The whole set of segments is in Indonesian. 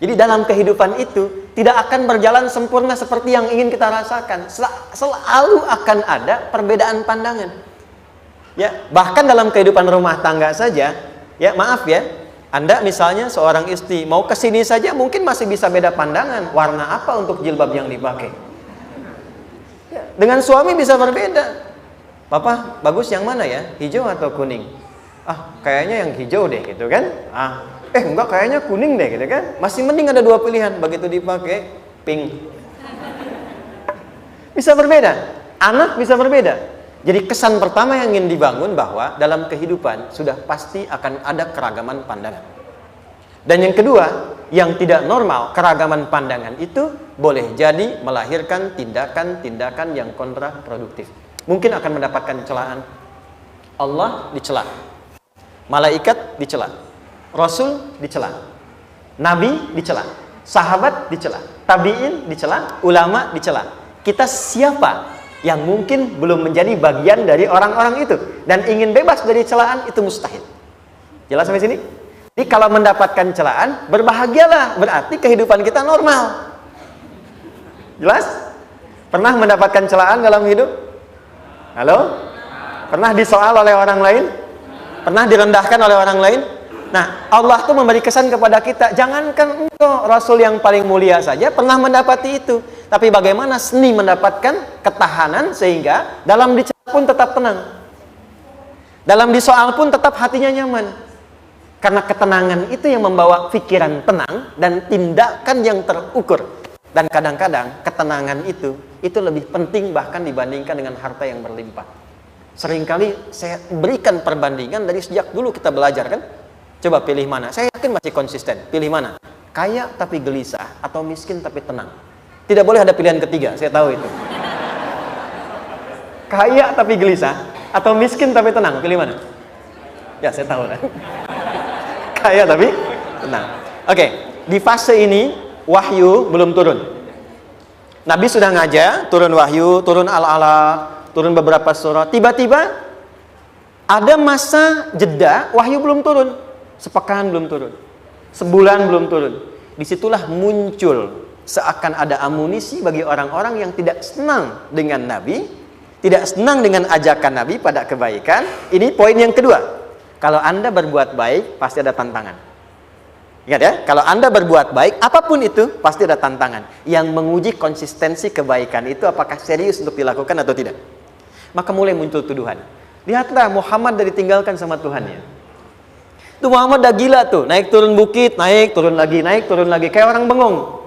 Jadi dalam kehidupan itu tidak akan berjalan sempurna seperti yang ingin kita rasakan. Selalu akan ada perbedaan pandangan. Ya, bahkan dalam kehidupan rumah tangga saja, ya maaf ya, Anda misalnya seorang istri mau ke sini saja mungkin masih bisa beda pandangan. Warna apa untuk jilbab yang dipakai? Ya, dengan suami bisa berbeda. Papa, bagus yang mana ya? Hijau atau kuning? Ah, kayaknya yang hijau deh gitu kan. Enggak, kayaknya kuning deh gitu kan. Masih mending ada dua pilihan. Begitu dipakai, pink. Bisa berbeda. Anak bisa berbeda. Jadi kesan pertama yang ingin dibangun bahwa dalam kehidupan sudah pasti akan ada keragaman pandangan. Dan yang kedua, yang tidak normal, keragaman pandangan itu boleh jadi melahirkan tindakan-tindakan yang kontraproduktif. Mungkin akan mendapatkan celaan. Allah dicela. Malaikat dicela. Rasul dicela, Nabi dicela, sahabat dicela, tabi'in dicela, ulama dicela. Kita siapa yang mungkin belum menjadi bagian dari orang-orang itu dan ingin bebas dari celaan? Itu mustahil. Jelas sampai sini? Jadi kalau mendapatkan celaan, berbahagialah, berarti kehidupan kita normal. Jelas? Pernah mendapatkan celaan dalam hidup? Halo? Pernah disoal oleh orang lain? Pernah direndahkan oleh orang lain? Nah, Allah tuh memberi kesan kepada kita, jangankan engkau, Rasul yang paling mulia saja pernah mendapati itu. Tapi bagaimana seni mendapatkan ketahanan sehingga dalam dicela pun tetap tenang. Dalam disoal pun tetap hatinya nyaman. Karena ketenangan itu yang membawa pikiran tenang dan tindakan yang terukur. Dan kadang-kadang ketenangan itu lebih penting bahkan dibandingkan dengan harta yang berlimpah. Seringkali saya berikan perbandingan dari sejak dulu kita belajar kan. Coba pilih mana? Saya yakin masih konsisten. Pilih mana? Kaya tapi gelisah atau miskin tapi tenang? Tidak boleh ada pilihan ketiga, saya tahu itu. Kaya tapi gelisah atau miskin tapi tenang? Pilih mana? Ya, saya tahu kan. Kaya tapi tenang. Oke, di fase ini wahyu belum turun. Nabi sudah ngajar, turun wahyu, turun al-ala, turun beberapa surah. Tiba-tiba ada masa jeda, wahyu belum turun. Sepekan belum turun, sebulan belum turun. Disitulah muncul seakan ada amunisi bagi orang-orang yang tidak senang dengan Nabi, tidak senang dengan ajakan Nabi pada kebaikan. Ini poin yang kedua. Kalau Anda berbuat baik, pasti ada tantangan. Ingat ya, kalau Anda berbuat baik, apapun itu, pasti ada tantangan. Yang menguji konsistensi kebaikan itu apakah serius untuk dilakukan atau tidak. Maka mulai muncul tuduhan. Lihatlah Muhammad dari ditinggalkan sama Tuhannya. Itu Muhammad udah gila tuh, naik turun bukit, naik turun lagi, kayak orang bengong.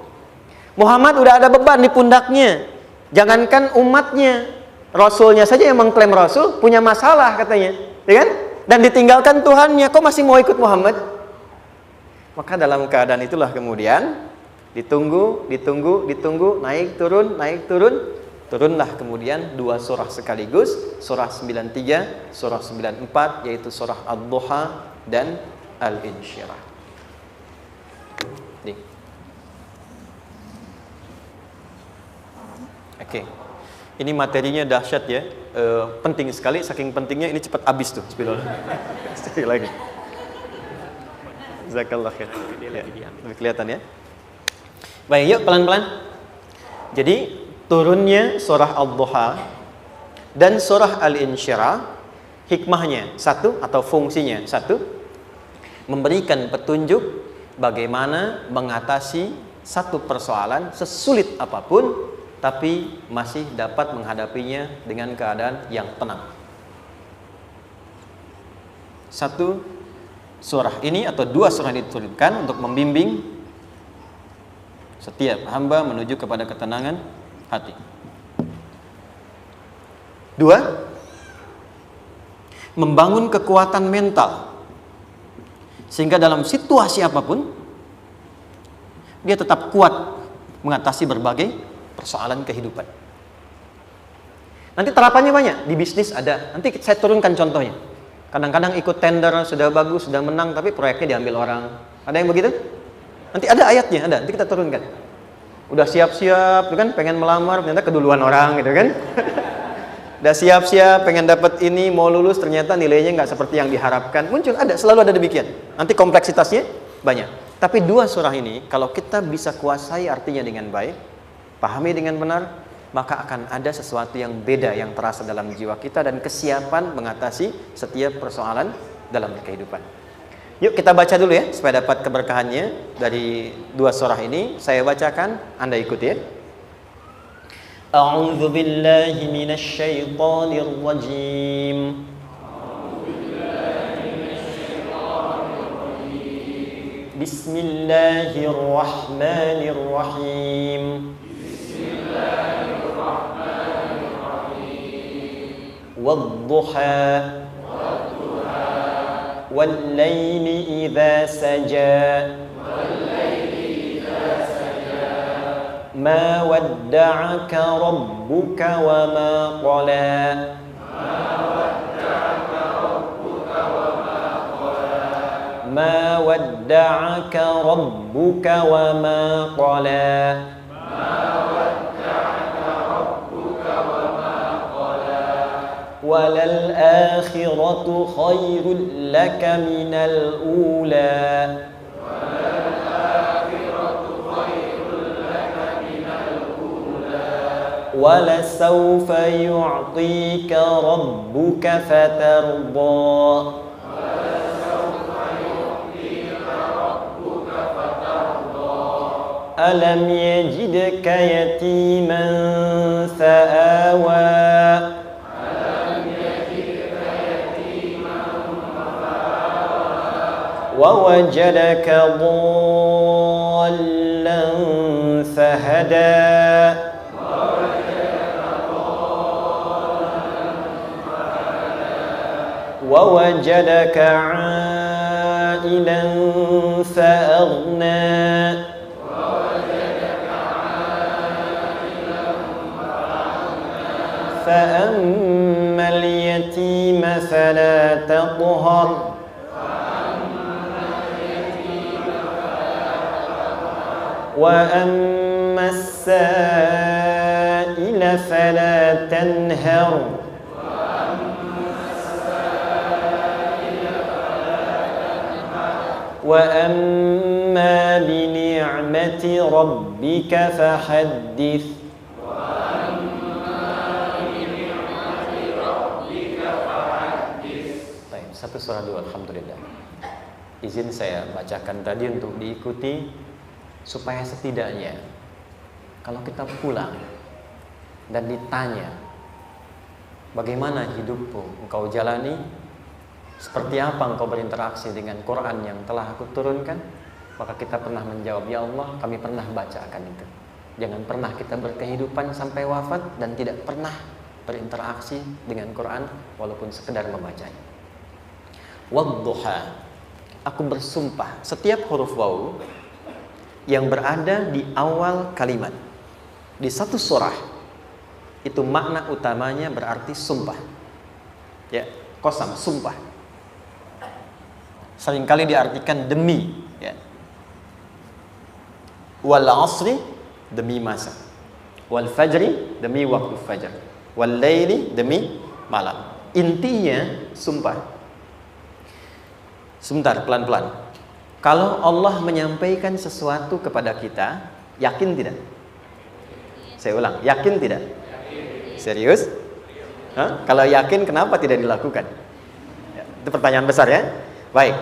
Muhammad udah ada beban di pundaknya. Jangankan umatnya, Rasulnya saja yang mengklaim Rasul punya masalah katanya, ya kan? Dan ditinggalkan Tuhannya, kok masih mau ikut Muhammad? Maka dalam keadaan itulah kemudian ditunggu, naik turun, turunlah kemudian dua surah sekaligus, surah 93, surah 94, yaitu surah Ad-Duha dan Al-Insyirah. Oke. Ini materinya dahsyat ya. Penting sekali, saking pentingnya ini cepat habis tuh. Sekali lagi. Jazakallah khair. Ya, lebih kelihatan ya. Baik, yuk pelan-pelan. Jadi turunnya surah Ad-Duha dan surah Al-Insyirah, hikmahnya satu atau fungsinya satu, memberikan petunjuk bagaimana mengatasi satu persoalan sesulit apapun, tapi masih dapat menghadapinya dengan keadaan yang tenang. Satu surah ini atau dua surah diturunkan untuk membimbing setiap hamba menuju kepada ketenangan hati. Dua, membangun kekuatan mental sehingga dalam situasi apapun dia tetap kuat mengatasi berbagai persoalan kehidupan. Nanti terapannya banyak, di bisnis ada. Nanti saya turunkan contohnya. Kadang-kadang ikut tender, sudah bagus, sudah menang, tapi proyeknya diambil orang. Ada yang begitu? Nanti ada ayatnya, ada. Nanti kita turunkan. Udah siap-siap, kan? Pengen melamar, ternyata keduluan orang, gitu kan? Udah siap-siap, pengen dapat ini, mau lulus, ternyata nilainya nggak seperti yang diharapkan. Muncul, ada, selalu ada demikian. Nanti kompleksitasnya banyak. Tapi dua surah ini kalau kita bisa kuasai artinya dengan baik, pahami dengan benar, maka akan ada sesuatu yang beda yang terasa dalam jiwa kita dan kesiapan mengatasi setiap persoalan dalam kehidupan. Yuk kita baca dulu ya supaya dapat keberkahannya dari dua surah ini. Saya bacakan, Anda ikuti ya. A'udzu billahi minasy syaithanir rajim. Bismillahirrahmanirrahim. Wadduha والليل إذا سجى ما ودعك ربك وما قلى ما ودعك ربك وما قلى وللآخرة خير لك من الأولى ولسوف يعطيك ربك فترضى ألم يجدك يتيما فآوى ووجدك ضالا فهدى ووجدك عائلا فأغنى فأما اليتيم فلا تقهر وأما السائل فلا تنهر وأما بنعمة ربك فحدث. Baik, satu surah dulu, alhamdulillah. Izin saya bacakan tadi untuk diikuti supaya setidaknya kalau kita pulang dan ditanya bagaimana hidupmu engkau jalani, seperti apa engkau berinteraksi dengan Quran yang telah aku turunkan, maka kita pernah menjawab, ya Allah, kami pernah bacakan itu. Jangan pernah kita berkehidupan sampai wafat dan tidak pernah berinteraksi dengan Quran walaupun sekedar membacanya. Wadduha, aku bersumpah, setiap huruf waw yang berada di awal kalimat di satu surah itu makna utamanya berarti sumpah. Ya, qasam, sumpah. Seringkali diartikan demi, ya. Wal asri, demi masa. Wal fajri, demi waktu fajar. Wal laili, demi malam. Intinya sumpah. Sebentar, pelan-pelan. Kalau Allah menyampaikan sesuatu kepada kita, yakin tidak? Saya ulang, yakin tidak? Serius? Hah? Kalau yakin, kenapa tidak dilakukan? Ya, itu pertanyaan besar ya. Baik,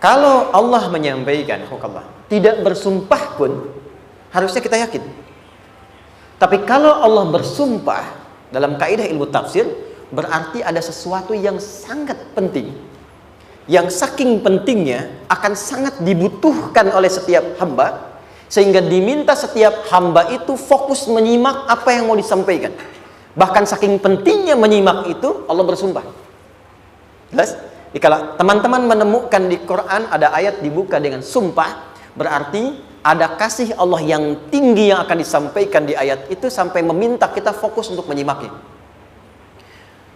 kalau Allah menyampaikan, tidak bersumpah pun harusnya kita yakin. Tapi kalau Allah bersumpah dalam kaidah ilmu tafsir, berarti ada sesuatu yang sangat penting, yang saking pentingnya akan sangat dibutuhkan oleh setiap hamba, sehingga diminta setiap hamba itu fokus menyimak apa yang mau disampaikan. Bahkan saking pentingnya menyimak itu, Allah bersumpah. Jelas? Jadi kalau teman-teman menemukan di Quran ada ayat dibuka dengan sumpah, berarti ada kasih Allah yang tinggi yang akan disampaikan di ayat itu sampai meminta kita fokus untuk menyimaknya.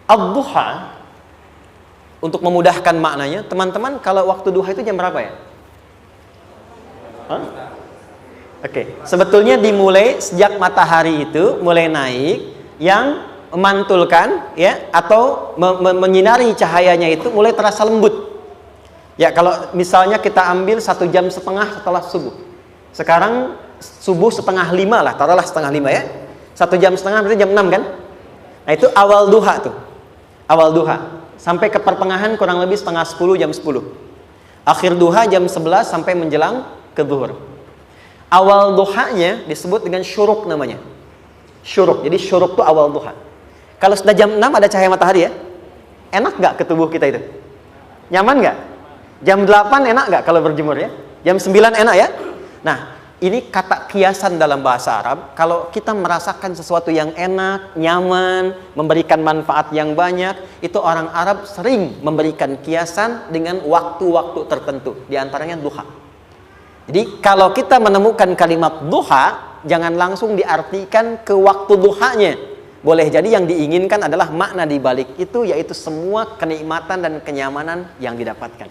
Ad-duha, untuk memudahkan maknanya, teman-teman, kalau waktu duha itu jam berapa ya? Oke, sebetulnya dimulai sejak matahari itu mulai naik, yang memantulkan ya atau menyinari cahayanya itu mulai terasa lembut. Ya, kalau misalnya kita ambil 1,5 jam setelah subuh. Sekarang subuh 4:30 lah, taruhlah 4:30 ya. 1,5 jam berarti jam 6 kan? Nah, itu awal duha tuh. Awal duha. Sampai ke pertengahan kurang lebih 9:30, jam 10. Akhir duha jam 11 sampai menjelang ke zuhur. Awal duhanya disebut dengan syuruk namanya. Syuruk. Jadi syuruk itu awal duha. Kalau sudah jam 6 ada cahaya matahari ya. Enak nggak ke tubuh kita itu? Nyaman nggak? Jam 8 enak nggak kalau berjemur ya? Jam 9 enak ya? Nah, ini kata kiasan dalam bahasa Arab. Kalau kita merasakan sesuatu yang enak, nyaman, memberikan manfaat yang banyak, itu orang Arab sering memberikan kiasan dengan waktu-waktu tertentu. Di antaranya duha. Jadi kalau kita menemukan kalimat duha, jangan langsung diartikan ke waktu duhanya. Boleh jadi yang diinginkan adalah makna di balik itu, yaitu semua kenikmatan dan kenyamanan yang didapatkan.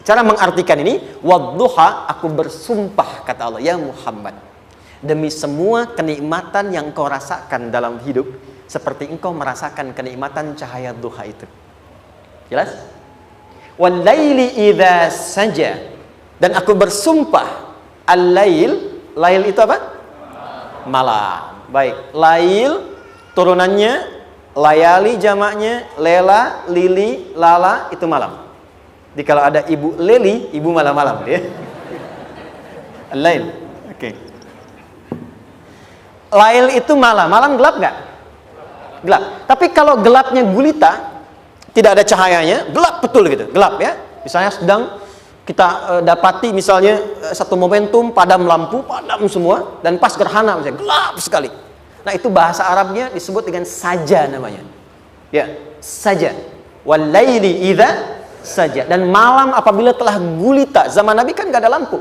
Cara mengartikan ini, wadduha, aku bersumpah, kata Allah, ya Muhammad, demi semua kenikmatan yang kau rasakan dalam hidup, seperti engkau merasakan kenikmatan cahaya duha itu. Jelas? Wal-laili idza saja, dan aku bersumpah, al-lail, lail itu apa? Malam. Baik, lail turunannya, layali jamaknya, lela, lili, lala, itu malam. Jadi kalau ada ibu leli, ibu malam-malam ya. Lail. Oke. Lail itu malam. Malam gelap nggak? Gelap. Tapi kalau gelapnya gulita, tidak ada cahayanya, gelap betul gitu. Gelap ya. Misalnya sedang kita dapati misalnya satu momentum padam lampu, padam semua, dan pas gerhana misalnya gelap sekali. Nah, itu bahasa Arabnya disebut dengan saja namanya. Ya, saja. Wal laili idza saja. Dan malam apabila telah gulita, zaman Nabi kan nggak ada lampu,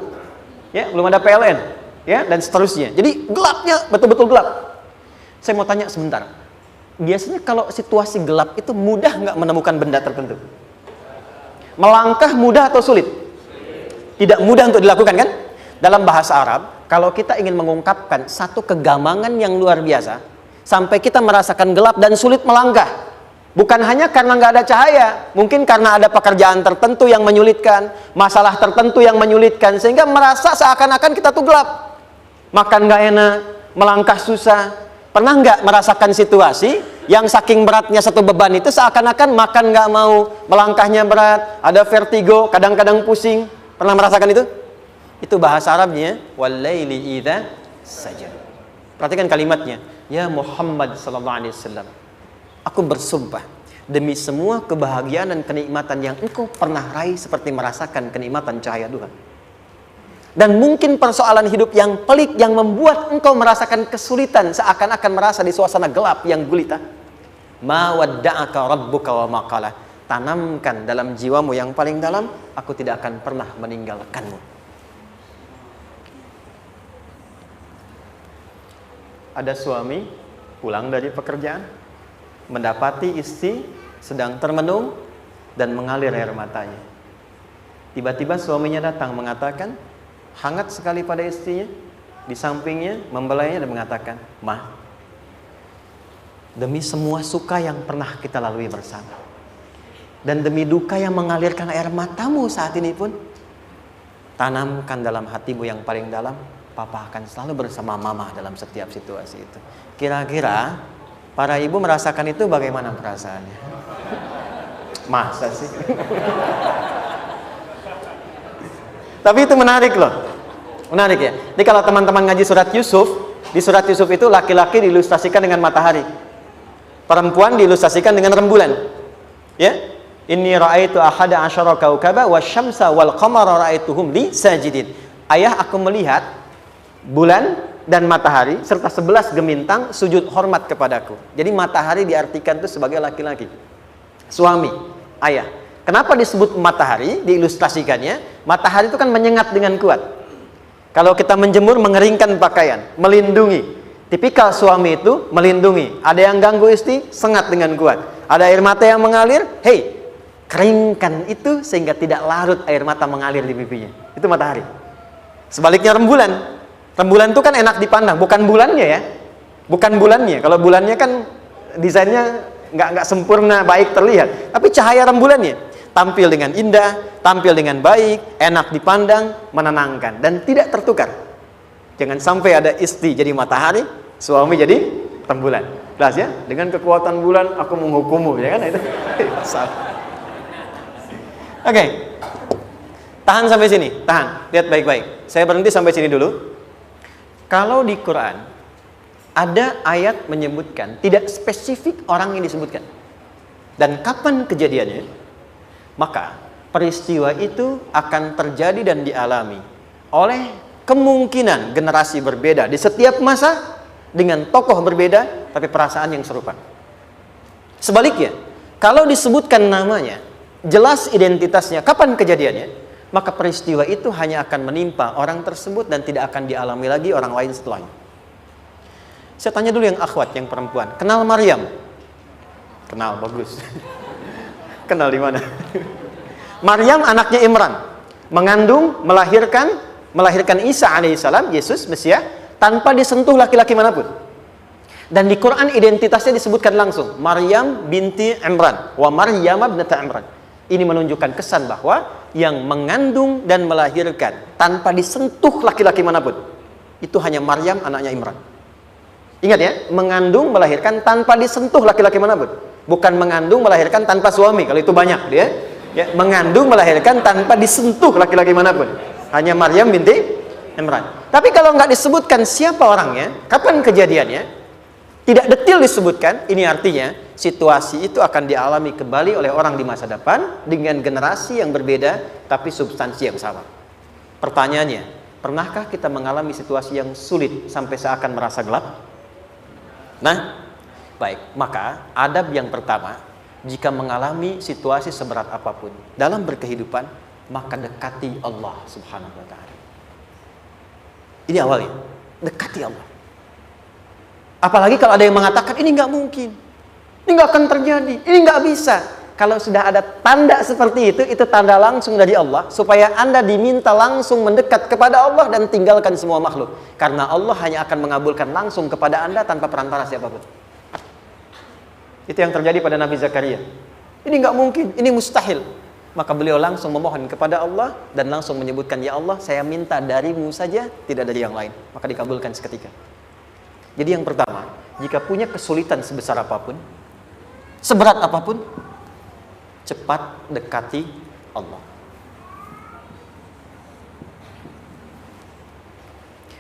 ya, belum ada PLN, ya, dan seterusnya. Jadi gelapnya betul-betul gelap. Saya mau tanya sebentar, biasanya kalau situasi gelap itu mudah nggak menemukan benda tertentu? Melangkah mudah atau sulit? Tidak mudah untuk dilakukan kan? Dalam bahasa Arab, kalau kita ingin mengungkapkan satu kegamangan yang luar biasa, sampai kita merasakan gelap dan sulit melangkah. Bukan hanya karena nggak ada cahaya, mungkin karena ada pekerjaan tertentu yang menyulitkan, masalah tertentu yang menyulitkan, sehingga merasa seakan-akan kita tuh gelap. Makan nggak enak, melangkah susah. Pernah nggak merasakan situasi yang saking beratnya satu beban itu seakan-akan makan nggak mau, melangkahnya berat, ada vertigo, kadang-kadang pusing. Pernah merasakan itu? Itu bahasa Arabnya, wal-laili idza saja. Perhatikan kalimatnya, ya Muhammad sallallahu alaihi wasallam, aku bersumpah demi semua kebahagiaan dan kenikmatan yang engkau pernah raih, seperti merasakan kenikmatan cahaya duha. Dan mungkin persoalan hidup yang pelik yang membuat engkau merasakan kesulitan, seakan-akan merasa di suasana gelap yang gulita. Ma wadda'aka rabbuka wa ma qala. Tanamkan dalam jiwamu yang paling dalam, aku tidak akan pernah meninggalkanmu. Ada suami pulang dari pekerjaan, mendapati istri sedang termenung dan mengalir air matanya. Tiba-tiba suaminya datang mengatakan, hangat sekali pada istrinya, di sampingnya, membelainya dan mengatakan, "Ma, demi semua suka yang pernah kita lalui bersama, dan demi duka yang mengalirkan air matamu saat ini pun, tanamkan dalam hatimu yang paling dalam, Papa akan selalu bersama Mama dalam setiap situasi itu." Kira-kira para ibu merasakan itu bagaimana perasaannya? Masa sih? Tapi itu menarik loh. Menarik ya. Jadi kalau teman-teman ngaji surat Yusuf, di surat Yusuf itu laki-laki diilustrasikan dengan matahari, perempuan diilustrasikan dengan rembulan. Ya? Inni ra'aitu ahada asyara kaukaba wasyamsa wal qamara ra'aituhum li sajidin. Ayah, aku melihat bulan dan matahari serta 11 gemintang sujud hormat kepadaku. Jadi matahari diartikan itu sebagai laki-laki, suami, ayah. Kenapa disebut matahari? Diilustrasikannya, matahari itu kan menyengat dengan kuat. Kalau kita menjemur, mengeringkan pakaian, melindungi. Tipikal suami itu melindungi. Ada yang ganggu istri, sengat dengan kuat. Ada air mata yang mengalir, hei, keringkan itu sehingga tidak larut air mata mengalir di pipinya. Itu matahari. Sebaliknya rembulan. Rembulan itu kan enak dipandang, bukan bulannya ya, bukan bulannya. Kalau bulannya kan desainnya nggak sempurna baik terlihat, tapi cahaya rembulannya. tampil dengan indah, tampil dengan baik, enak dipandang, menenangkan, dan tidak tertukar. Jangan sampai ada istri jadi matahari, suami jadi rembulan. Jelas ya? Dengan kekuatan bulan aku menghukummu, ya kan? Itu salah. Oke. Tahan sampai sini, tahan. Lihat baik-baik. Saya berhenti sampai sini dulu. Kalau di Quran ada ayat menyebutkan, tidak spesifik orang yang disebutkan dan kapan kejadiannya, maka peristiwa itu akan terjadi dan dialami oleh kemungkinan generasi berbeda di setiap masa dengan tokoh berbeda tapi perasaan yang serupa. Sebaliknya, kalau disebutkan namanya, jelas identitasnya, kapan kejadiannya, maka peristiwa itu hanya akan menimpa orang tersebut dan tidak akan dialami lagi orang lain setelahnya. Saya tanya dulu yang akhwat, yang perempuan, kenal Maryam? Kenal, bagus. Kenal di mana? Maryam anaknya Imran, mengandung, melahirkan Isa alaihissalam, Yesus Mesias, tanpa disentuh laki-laki manapun. Dan di Quran identitasnya disebutkan langsung, Maryam binti Imran, wa Maryam ibnata Imran. Ini menunjukkan kesan bahwa yang mengandung dan melahirkan tanpa disentuh laki-laki manapun, itu hanya Maryam anaknya Imran. Ingat ya, mengandung, melahirkan tanpa disentuh laki-laki manapun. Bukan mengandung, melahirkan tanpa suami, kalau itu banyak dia. Ya, mengandung, melahirkan tanpa disentuh laki-laki manapun. Hanya Maryam binti Imran. Tapi kalau nggak disebutkan siapa orangnya, kapan kejadiannya, tidak detail disebutkan, ini artinya situasi itu akan dialami kembali oleh orang di masa depan dengan generasi yang berbeda tapi substansi yang sama. Pertanyaannya, pernahkah kita mengalami situasi yang sulit sampai seakan merasa gelap? Nah, baik, maka adab yang pertama, jika mengalami situasi seberat apapun dalam berkehidupan, maka dekati Allah Subhanahu wa ta'ala. Ini awalnya, dekati Allah. Apalagi kalau ada yang mengatakan ini nggak mungkin, ini nggak akan terjadi, ini nggak bisa. Kalau sudah ada tanda seperti itu tanda langsung dari Allah, supaya Anda diminta langsung mendekat kepada Allah dan tinggalkan semua makhluk. Karena Allah hanya akan mengabulkan langsung kepada Anda tanpa perantara siapapun. Itu yang terjadi pada Nabi Zakaria. Ini nggak mungkin, ini mustahil. Maka beliau langsung memohon kepada Allah dan langsung menyebutkan, ya Allah, saya minta darimu saja, tidak dari yang lain. Maka dikabulkan seketika. Jadi yang pertama, jika punya kesulitan sebesar apapun, seberat apapun, cepat dekati Allah.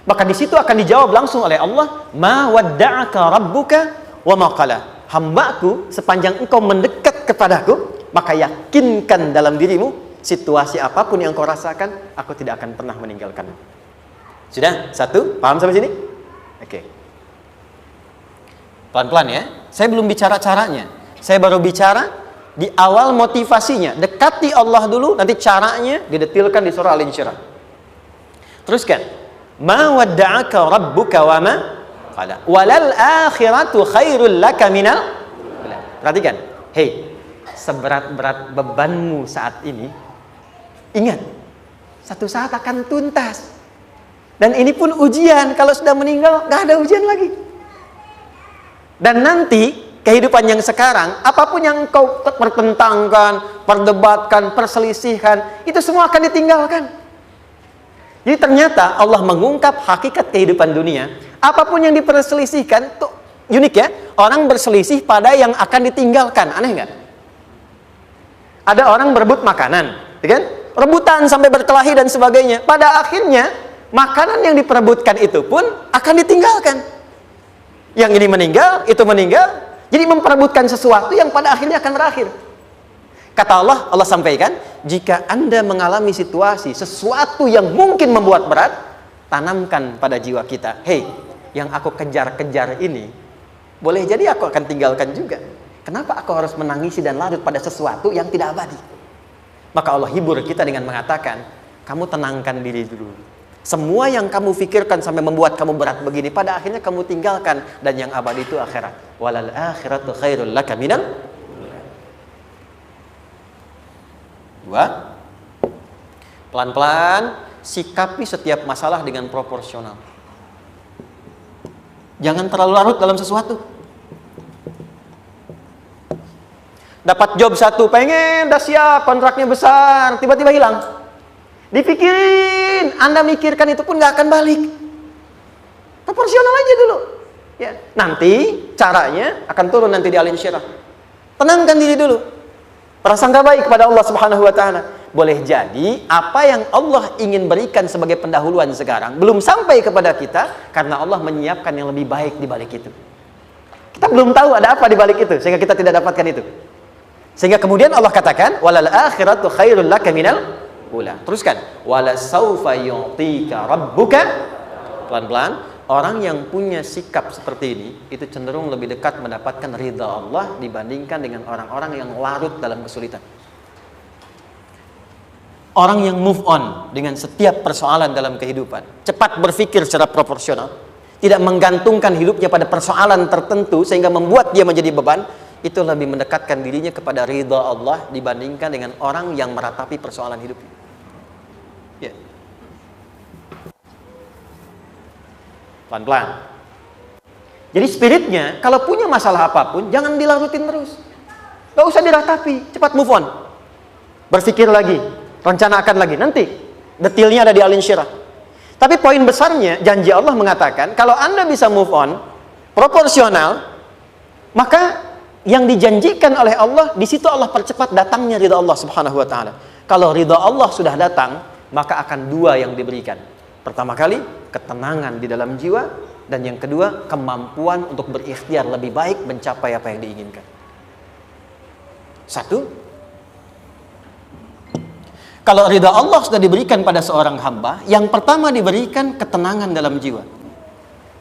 Maka di situ akan dijawab langsung oleh Allah, ma wadda'aka rabbuka wa ma qala. Hambaku, sepanjang engkau mendekat kepadaku, maka yakinkan dalam dirimu, situasi apapun yang kau rasakan, aku tidak akan pernah meninggalkanmu. Sudah? Satu? Paham sampai sini? Oke. Pelan-pelan ya. Saya belum bicara caranya. Saya baru bicara di awal motivasinya. Dekati Allah dulu, nanti caranya didetilkan di surah Al-Insyirah. Teruskan. Ma wadda'aka rabbuka wa ma qala. Walal akhiratu khairul laka minal. Perhatikan. Hei, seberat-berat bebanmu saat ini, ingat, satu saat akan tuntas. Dan ini pun ujian. Kalau sudah meninggal, gak ada ujian lagi. Dan nanti kehidupan yang sekarang, apapun yang kau pertentangkan, perdebatkan, perselisihkan, itu semua akan ditinggalkan. Jadi ternyata Allah mengungkap hakikat kehidupan dunia. Apapun yang diperselisihkan, tuh unik ya. Orang berselisih pada yang akan ditinggalkan. Aneh nggak? Ada orang berebut makanan, kan? Rebutan sampai berkelahi dan sebagainya. Pada akhirnya makanan yang diperebutkan itu pun akan ditinggalkan. Yang ini meninggal, itu meninggal. Jadi memperebutkan sesuatu yang pada akhirnya akan berakhir. Kata Allah, Allah sampaikan, jika Anda mengalami situasi, sesuatu yang mungkin membuat berat, tanamkan pada jiwa kita, hei, yang aku kejar-kejar ini, boleh jadi aku akan tinggalkan juga. Kenapa aku harus menangisi dan larut pada sesuatu yang tidak abadi? Maka Allah hibur kita dengan mengatakan, kamu tenangkan diri dulu. Semua yang kamu pikirkan sampai membuat kamu berat begini, pada akhirnya kamu tinggalkan. Dan yang abadi itu akhirat. Walal akhiratu khairul laka minal. Dua, pelan-pelan sikapi setiap masalah dengan proporsional. Jangan terlalu larut dalam sesuatu. Dapat job satu, pengen, udah siap, kontraknya besar, tiba-tiba hilang. Dipikirin, Anda mikirkan itu pun nggak akan balik. Proporsional aja dulu. Ya, nanti caranya akan turun nanti di alim syirah. Tenangkan diri dulu. Prasangka baik kepada Allah Subhanahu wa taala. Boleh jadi apa yang Allah ingin berikan sebagai pendahuluan sekarang belum sampai kepada kita karena Allah menyiapkan yang lebih baik di balik itu. Kita belum tahu ada apa di balik itu sehingga kita tidak dapatkan itu. Sehingga kemudian Allah katakan walal akhiratu khairul laka minal ula. Teruskan wala saufa yu'tika rabbuka. Pelan-pelan. Orang yang punya sikap seperti ini itu cenderung lebih dekat mendapatkan ridha Allah dibandingkan dengan orang-orang yang larut dalam kesulitan. Orang yang move on dengan setiap persoalan dalam kehidupan, cepat berpikir secara proporsional, tidak menggantungkan hidupnya pada persoalan tertentu sehingga membuat dia menjadi beban, itu lebih mendekatkan dirinya kepada ridha Allah dibandingkan dengan orang yang meratapi persoalan hidupnya. Ya. Pelan-pelan. Jadi spiritnya, kalau punya masalah apapun, jangan dilarutin terus. Gak usah diratapi, cepat move on. Berpikir lagi, rencanakan lagi. Nanti, detailnya ada di Al Insyirah. Tapi poin besarnya, janji Allah mengatakan, kalau Anda bisa move on, proporsional, maka yang dijanjikan oleh Allah, di situ Allah percepat datangnya ridha Allah Subhanahu wa ta'ala. Kalau ridha Allah sudah datang, maka akan dua yang diberikan. Pertama kali, ketenangan di dalam jiwa, dan yang kedua, kemampuan untuk berikhtiar lebih baik mencapai apa yang diinginkan. Satu, kalau ridha Allah sudah diberikan pada seorang hamba, yang pertama diberikan ketenangan dalam jiwa.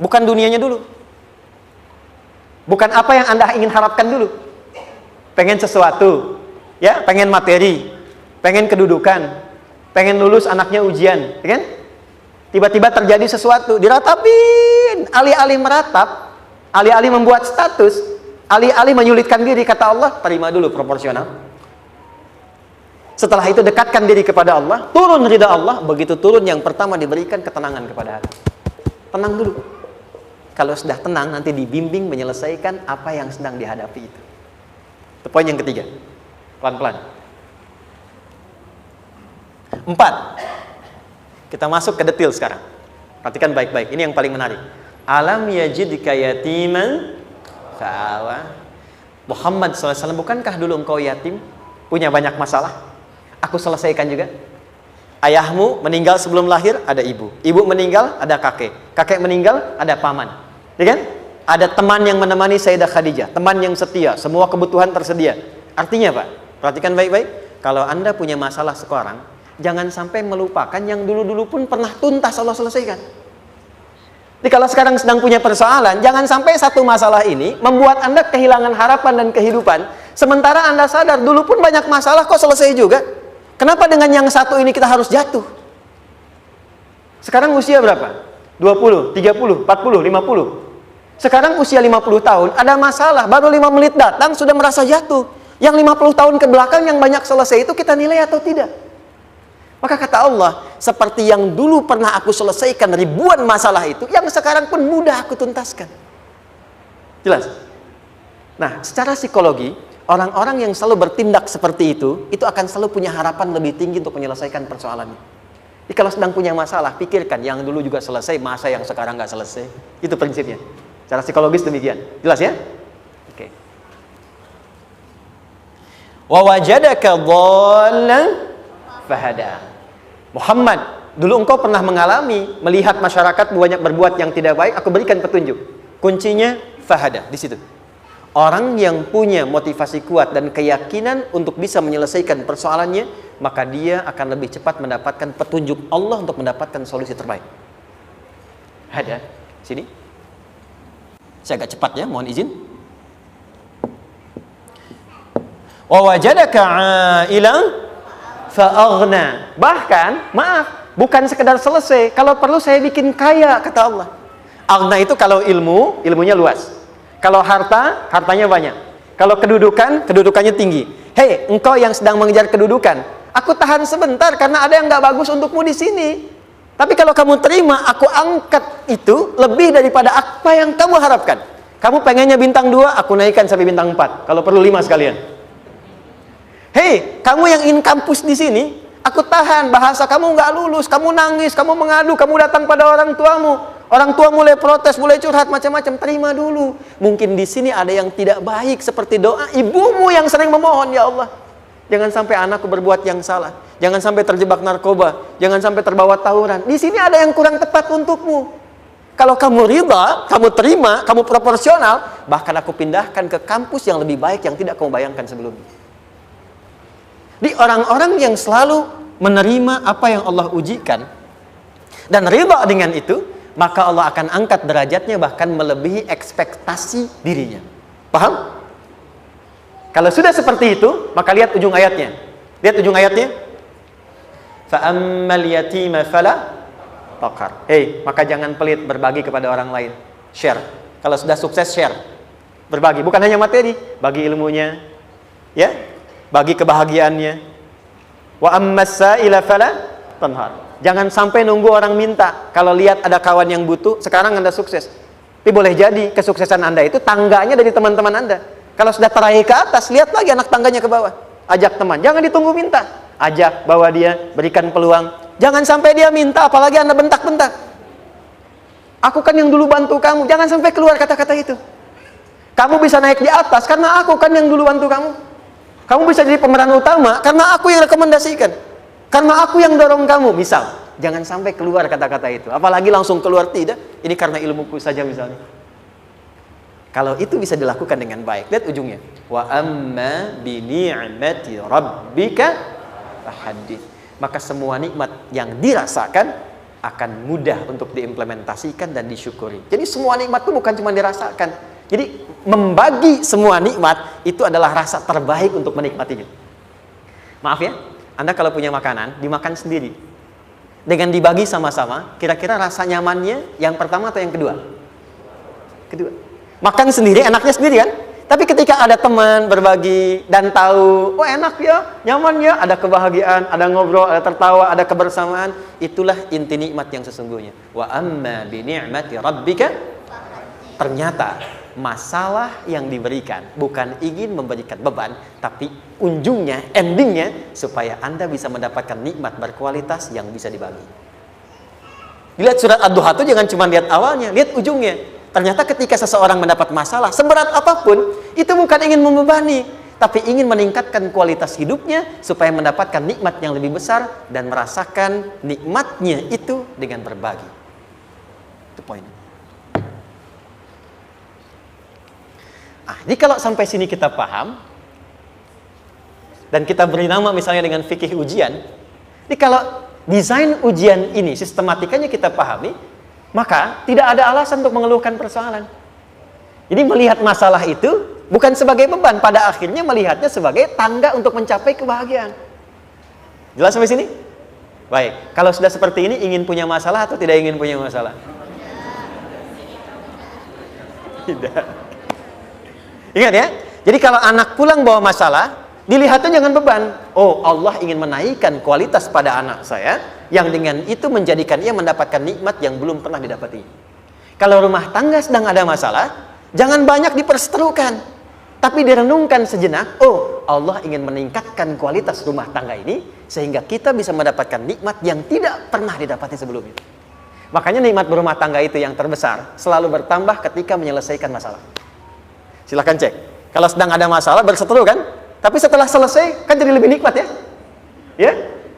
Bukan dunianya dulu. Bukan apa yang Anda ingin harapkan dulu. Pengen sesuatu, ya, pengen materi, pengen kedudukan, pengen lulus anaknya ujian, ya kan? Tiba-tiba terjadi sesuatu, diratapin, alih-alih meratap, alih-alih membuat status, alih-alih menyulitkan diri, kata Allah, terima dulu proporsional. Setelah itu dekatkan diri kepada Allah, turun ridha Allah, begitu turun yang pertama diberikan ketenangan kepada hati. Tenang dulu. Kalau sudah tenang, nanti dibimbing menyelesaikan apa yang sedang dihadapi itu. Itu poin yang ketiga. Pelan-pelan. 4. Kita masuk ke detail sekarang. Perhatikan baik-baik. Ini yang paling menarik. Alam yajidka yatiman fa'awa. Muhammad SAW, bukankah dulu engkau yatim? Punya banyak masalah? Aku selesaikan juga. Ayahmu meninggal sebelum lahir, ada ibu. Ibu meninggal, ada kakek. Kakek meninggal, ada paman. Ya kan? Ada teman yang menemani Sayyidah Khadijah. Teman yang setia. Semua kebutuhan tersedia. Artinya Pak, perhatikan baik-baik. Kalau Anda punya masalah sekarang, jangan sampai melupakan yang dulu-dulu pun pernah tuntas Allah selesaikan. Jadi kalau sekarang sedang punya persoalan, jangan sampai satu masalah ini membuat Anda kehilangan harapan dan kehidupan. Sementara Anda sadar, dulu pun banyak masalah kok selesai juga. Kenapa dengan yang satu ini kita harus jatuh? Sekarang usia berapa? 20, 30, 40, 50. Sekarang usia 50 tahun, ada masalah, baru 5 menit datang sudah merasa jatuh. Yang 50 tahun ke belakang yang banyak selesai itu kita nilai atau tidak? Maka kata Allah, seperti yang dulu pernah aku selesaikan ribuan masalah itu, yang sekarang pun mudah aku tuntaskan. Jelas? Nah, secara psikologi, orang-orang yang selalu bertindak seperti itu akan selalu punya harapan lebih tinggi untuk menyelesaikan persoalannya. Jadi kalau sedang punya masalah, pikirkan yang dulu juga selesai, masa yang sekarang nggak selesai. Itu prinsipnya. Secara psikologis demikian. Jelas ya? Oke. Wa wajadaka dhallan fahada. Muhammad, dulu engkau pernah mengalami melihat masyarakat banyak berbuat yang tidak baik, aku berikan petunjuk. Kuncinya fahada di situ. Orang yang punya motivasi kuat dan keyakinan untuk bisa menyelesaikan persoalannya, maka dia akan lebih cepat mendapatkan petunjuk Allah untuk mendapatkan solusi terbaik. Ada sini. Saya agak cepat ya, mohon izin. Wa wajadaka 'ailan fa'aghna. Bahkan, maaf, bukan sekedar selesai, kalau perlu saya bikin kaya, kata Allah. Aghna itu kalau ilmunya luas. Kalau harta, hartanya banyak. Kalau kedudukan, kedudukannya tinggi. Hei, engkau yang sedang mengejar kedudukan, aku tahan sebentar karena ada yang nggak bagus untukmu di sini. Tapi kalau kamu terima, aku angkat itu lebih daripada apa yang kamu harapkan. Kamu pengennya bintang 2, aku naikkan sampai bintang 4. Kalau perlu 5 sekalian. Hei, kamu yang in kampus di sini, aku tahan, bahasa kamu nggak lulus, kamu nangis, kamu mengadu, kamu datang pada orang tuamu. Orang tua mulai protes, mulai curhat macam-macam. Terima dulu. Mungkin di sini ada yang tidak baik seperti doa ibumu yang sering memohon, ya Allah, jangan sampai anakku berbuat yang salah. Jangan sampai terjebak narkoba. Jangan sampai terbawa tawuran. Di sini ada yang kurang tepat untukmu. Kalau kamu ridha, kamu terima, kamu proporsional, bahkan aku pindahkan ke kampus yang lebih baik yang tidak kamu bayangkan sebelumnya. Di orang-orang yang selalu menerima apa yang Allah ujikan dan ridha dengan itu, maka Allah akan angkat derajatnya bahkan melebihi ekspektasi dirinya. Paham? Kalau sudah seperti itu, maka lihat ujung ayatnya. Lihat ujung ayatnya. Fa'ammal yatima fala taqhar. Hei, maka jangan pelit berbagi kepada orang lain. Share. Kalau sudah sukses, share. Berbagi, bukan hanya materi, bagi ilmunya, ya, bagi kebahagiaannya. Wa ammas sa'ila fala tanhar. Jangan sampai nunggu orang minta. Kalau lihat ada kawan yang butuh, sekarang Anda sukses. Tapi boleh jadi kesuksesan Anda itu tangganya dari teman-teman Anda. Kalau sudah teraih ke atas, lihat lagi anak tangganya ke bawah. Ajak teman, jangan ditunggu minta. Ajak, bawa dia, berikan peluang. Jangan sampai dia minta, apalagi Anda bentak-bentak. Aku kan yang dulu bantu kamu. Jangan sampai keluar kata-kata itu. Kamu bisa naik di atas karena aku kan yang dulu bantu kamu. Kamu bisa jadi pemeran utama karena aku yang rekomendasikan. Karena aku yang dorong kamu, misal. Jangan sampai keluar kata-kata itu. Apalagi langsung keluar, tidak. Ini karena ilmuku saja misalnya. Kalau itu bisa dilakukan dengan baik. Lihat ujungnya. Wa amma bi ni'mati rabbika fahaddits. Maka semua nikmat yang dirasakan akan mudah untuk diimplementasikan dan disyukuri. Jadi semua nikmat itu bukan cuma dirasakan. Jadi membagi semua nikmat itu adalah rasa terbaik untuk menikmatinya. Maaf ya, Anda kalau punya makanan, dimakan sendiri. Dengan dibagi sama-sama, kira-kira rasa nyamannya yang pertama atau yang kedua? Kedua. Makan sendiri, enaknya sendiri kan? Tapi ketika ada teman berbagi dan tahu, oh enak ya, nyaman ya, ada kebahagiaan, ada ngobrol, ada tertawa, ada kebersamaan, itulah inti nikmat yang sesungguhnya. Wa amma bi ni'mati rabbika. Ternyata masalah yang diberikan bukan ingin memberikan beban, tapi ujungnya, endingnya supaya Anda bisa mendapatkan nikmat berkualitas yang bisa dibagi. Lihat surat Ad-Duha itu jangan cuma lihat awalnya, lihat ujungnya. Ternyata ketika seseorang mendapat masalah seberat apapun, itu bukan ingin membebani, tapi ingin meningkatkan kualitas hidupnya supaya mendapatkan nikmat yang lebih besar dan merasakan nikmatnya itu dengan berbagi. Itu poinnya. Jadi kalau sampai sini kita paham dan kita beri nama misalnya dengan fikih ujian, jadi kalau desain ujian ini sistematikanya kita pahami, maka tidak ada alasan untuk mengeluhkan persoalan. Jadi melihat masalah itu bukan sebagai beban, pada akhirnya melihatnya sebagai tangga untuk mencapai kebahagiaan. Jelas sampai sini? Baik, kalau sudah seperti ini ingin punya masalah atau tidak ingin punya masalah? Tidak. Ingat ya, jadi kalau anak pulang bawa masalah, dilihatnya jangan beban. Oh, Allah ingin menaikkan kualitas pada anak saya, yang dengan itu menjadikan ia mendapatkan nikmat yang belum pernah didapati. Kalau rumah tangga sedang ada masalah, jangan banyak diperseterukan, tapi direnungkan sejenak. Oh, Allah ingin meningkatkan kualitas rumah tangga ini, sehingga kita bisa mendapatkan nikmat yang tidak pernah didapati sebelumnya. Makanya nikmat berumah tangga itu yang terbesar, selalu bertambah ketika menyelesaikan masalah. Silahkan cek. Kalau sedang ada masalah berseteru kan, tapi setelah selesai kan jadi lebih nikmat ya. Ya,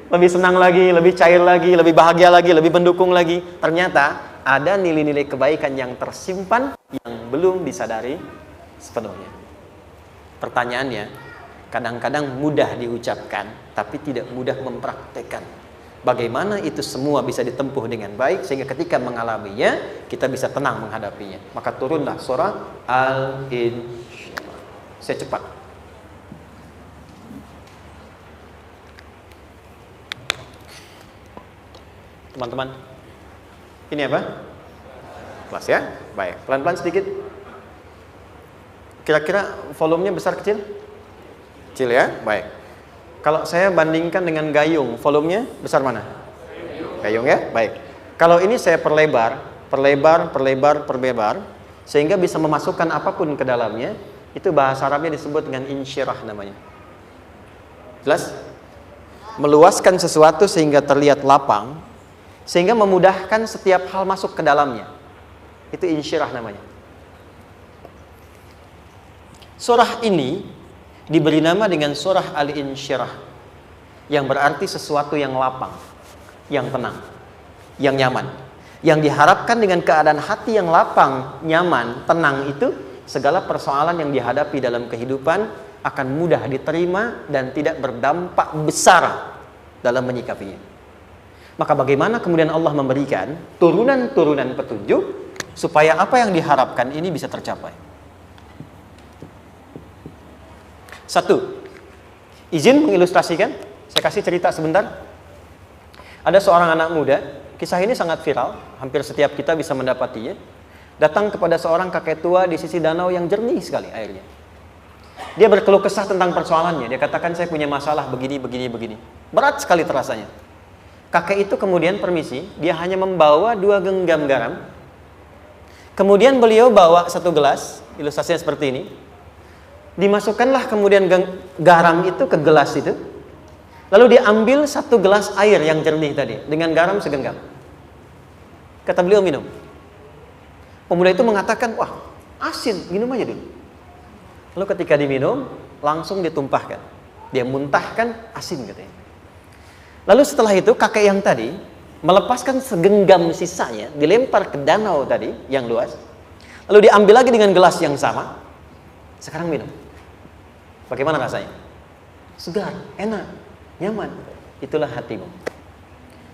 lebih senang lagi, lebih cair lagi, lebih bahagia lagi, lebih mendukung lagi. Ternyata ada nilai-nilai kebaikan yang tersimpan yang belum disadari sepenuhnya. Pertanyaannya, kadang-kadang mudah diucapkan, tapi tidak mudah mempraktekkan. Bagaimana itu semua bisa ditempuh dengan baik sehingga ketika mengalaminya kita bisa tenang menghadapinya. Maka turunlah surah Al-Insyirah. Saya cepat. Teman-teman, ini apa? Kelas ya? Baik, pelan-pelan sedikit. Kira-kira volumenya besar kecil? Kecil ya? Baik. Kalau saya bandingkan dengan gayung, volumenya besar mana? Gayung ya? Baik. Kalau ini saya perlebar, sehingga bisa memasukkan apapun ke dalamnya, itu bahasa Arabnya disebut dengan insyirah namanya. Jelas? Meluaskan sesuatu sehingga terlihat lapang, sehingga memudahkan setiap hal masuk ke dalamnya. Itu insyirah namanya. Surah ini diberi nama dengan surah Al-Insyirah, yang berarti sesuatu yang lapang, yang tenang, yang nyaman. Yang diharapkan dengan keadaan hati yang lapang, nyaman, tenang itu, segala persoalan yang dihadapi dalam kehidupan akan mudah diterima dan tidak berdampak besar dalam menyikapinya. Maka bagaimana kemudian Allah memberikan turunan-turunan petunjuk supaya apa yang diharapkan ini bisa tercapai? Satu, izin mengilustrasikan. Saya kasih cerita sebentar. Ada seorang anak muda, kisah ini sangat viral, hampir setiap kita bisa mendapatinya. Datang kepada seorang kakek tua di sisi danau yang jernih sekali airnya. Dia berkeluh kesah tentang persoalannya. Dia katakan, saya punya masalah begini. Berat sekali terasanya. Kakek itu kemudian permisi, dia hanya membawa 2 genggam garam. Kemudian beliau bawa 1 gelas, ilustrasinya seperti ini. Dimasukkanlah kemudian garam itu ke gelas itu. Lalu diambil 1 gelas air yang jernih tadi dengan garam segenggam. Kata beliau, minum. Pemuda itu mengatakan, wah asin, minum aja dulu. Lalu ketika diminum, langsung ditumpahkan. Dia muntahkan, asin katanya. Lalu setelah itu kakek yang tadi melepaskan segenggam sisanya, dilempar ke danau tadi yang luas. Lalu diambil lagi dengan gelas yang sama. Sekarang minum. Bagaimana rasanya? Segar, enak, nyaman. Itulah hatimu.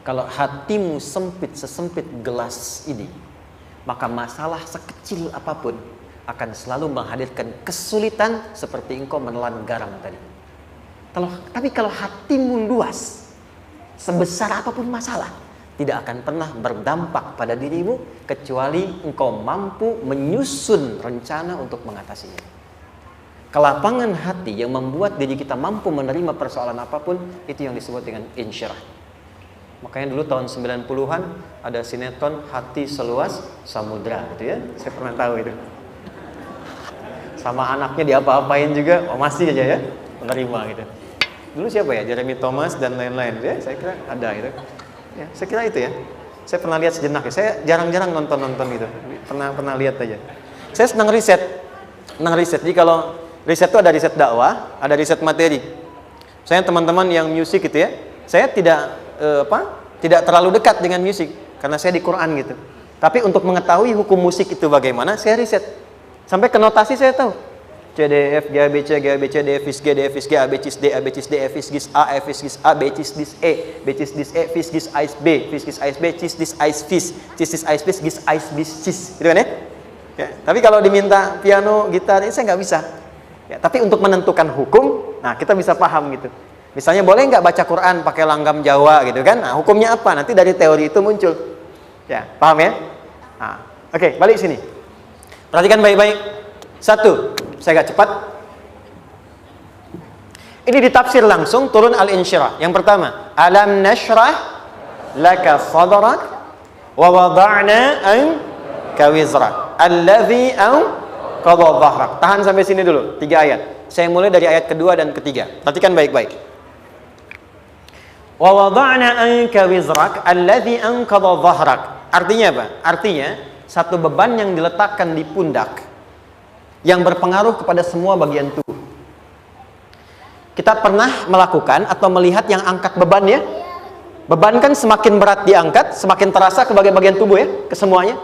Kalau hatimu sempit sesempit gelas ini, maka masalah sekecil apapun akan selalu menghadirkan kesulitan seperti engkau menelan garam tadi. Tapi kalau hatimu luas, sebesar apapun masalah, tidak akan pernah berdampak pada dirimu kecuali engkau mampu menyusun rencana untuk mengatasinya. Kelapangan hati yang membuat diri kita mampu menerima persoalan apapun, itu yang disebut dengan insyirah. Makanya dulu tahun 90-an ada sinetron Hati Seluas Samudra gitu ya. Saya pernah tahu itu. Sama anaknya diapa-apain juga, masih aja ya menerima gitu. Dulu siapa ya? Jeremy Thomas dan lain-lain ya. Saya kira ada gitu. Ya, saya kira itu ya. Saya pernah lihat sejenak ya. Saya jarang-jarang nonton gitu. Pernah lihat aja. Saya senang riset. Jadi kalau riset itu ada riset dakwah, ada riset materi. Saya teman-teman yang musik gitu ya, saya tidak terlalu dekat dengan musik karena saya di Quran gitu. Tapi untuk mengetahui hukum musik itu bagaimana, saya riset. Sampai ke notasi saya tahu. C D F G A B C D F G D F G A B C D A B C D F G A F G A B C D E B C D E F G A B C D A B gitu kan ya? Ya, tapi kalau diminta piano, gitar, ini saya nggak bisa. Ya, tapi untuk menentukan hukum, nah kita bisa paham gitu. Misalnya boleh nggak baca Quran pakai langgam Jawa gitu kan? Nah, hukumnya apa? Nanti dari teori itu muncul. Ya, paham ya? Nah, oke, balik sini. Perhatikan baik-baik. 1, saya agak cepat. Ini ditafsir langsung turun Al-Insyirah. Yang pertama, alam nashrah laka sadrak wa wada'na anka wizrak allazi qadha dhahrak. Tahan sampai sini dulu, 3 ayat. Saya mulai dari ayat kedua dan ketiga. Perhatikan baik-baik. Wa wada'na anka wizrak allazi anqadha dhahrak. Artinya apa? Artinya satu beban yang diletakkan di pundak yang berpengaruh kepada semua bagian tubuh. Kita pernah melakukan atau melihat yang angkat beban ya? Beban kan semakin berat diangkat, semakin terasa ke bagian tubuh ya, ke semuanya.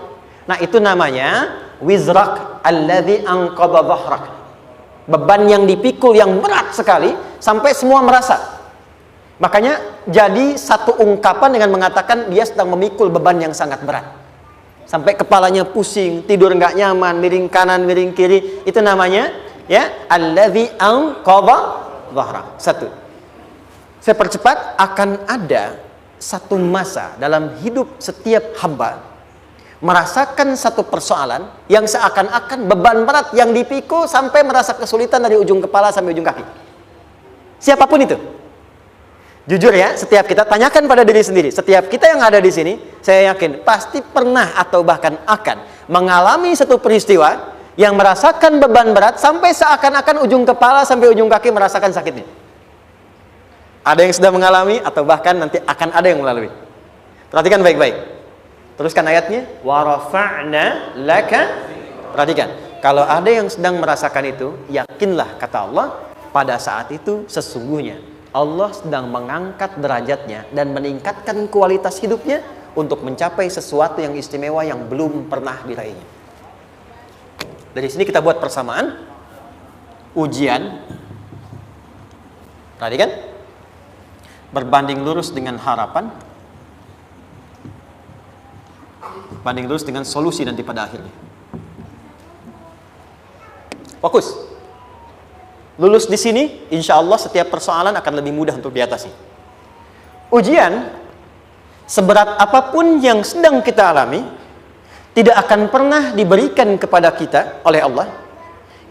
Nah, itu namanya wizrak alladzi anqadha dhahrak. Beban yang dipikul yang berat sekali sampai semua merasa. Makanya jadi satu ungkapan dengan mengatakan dia sedang memikul beban yang sangat berat. Sampai kepalanya pusing, tidur nggak nyaman, miring kanan, miring kiri. Itu namanya ya alladzi anqadha dhahrak. 1. Saya percepat, akan ada satu masa dalam hidup setiap hamba merasakan satu persoalan yang seakan-akan beban berat yang dipikul sampai merasa kesulitan dari ujung kepala sampai ujung kaki. Siapapun itu. Jujur ya, setiap kita tanyakan pada diri sendiri. Setiap kita yang ada di sini, saya yakin pasti pernah atau bahkan akan mengalami satu peristiwa yang merasakan beban berat sampai seakan-akan ujung kepala sampai ujung kaki merasakan sakitnya. Ada yang sudah mengalami atau bahkan nanti akan ada yang melalui. Perhatikan baik-baik. Teruskan ayatnya. Wa rafa'na laka. Perhatikan. Kalau ada yang sedang merasakan itu, yakinlah kata Allah, pada saat itu sesungguhnya Allah sedang mengangkat derajatnya dan meningkatkan kualitas hidupnya untuk mencapai sesuatu yang istimewa yang belum pernah diraihnya. Dari sini kita buat persamaan. Ujian. Perhatikan. Berbanding lurus dengan harapan, banding lurus dengan solusi nanti pada akhirnya. Fokus. Lulus di sini, insya Allah setiap persoalan akan lebih mudah untuk diatasi. Ujian, seberat apapun yang sedang kita alami, tidak akan pernah diberikan kepada kita oleh Allah,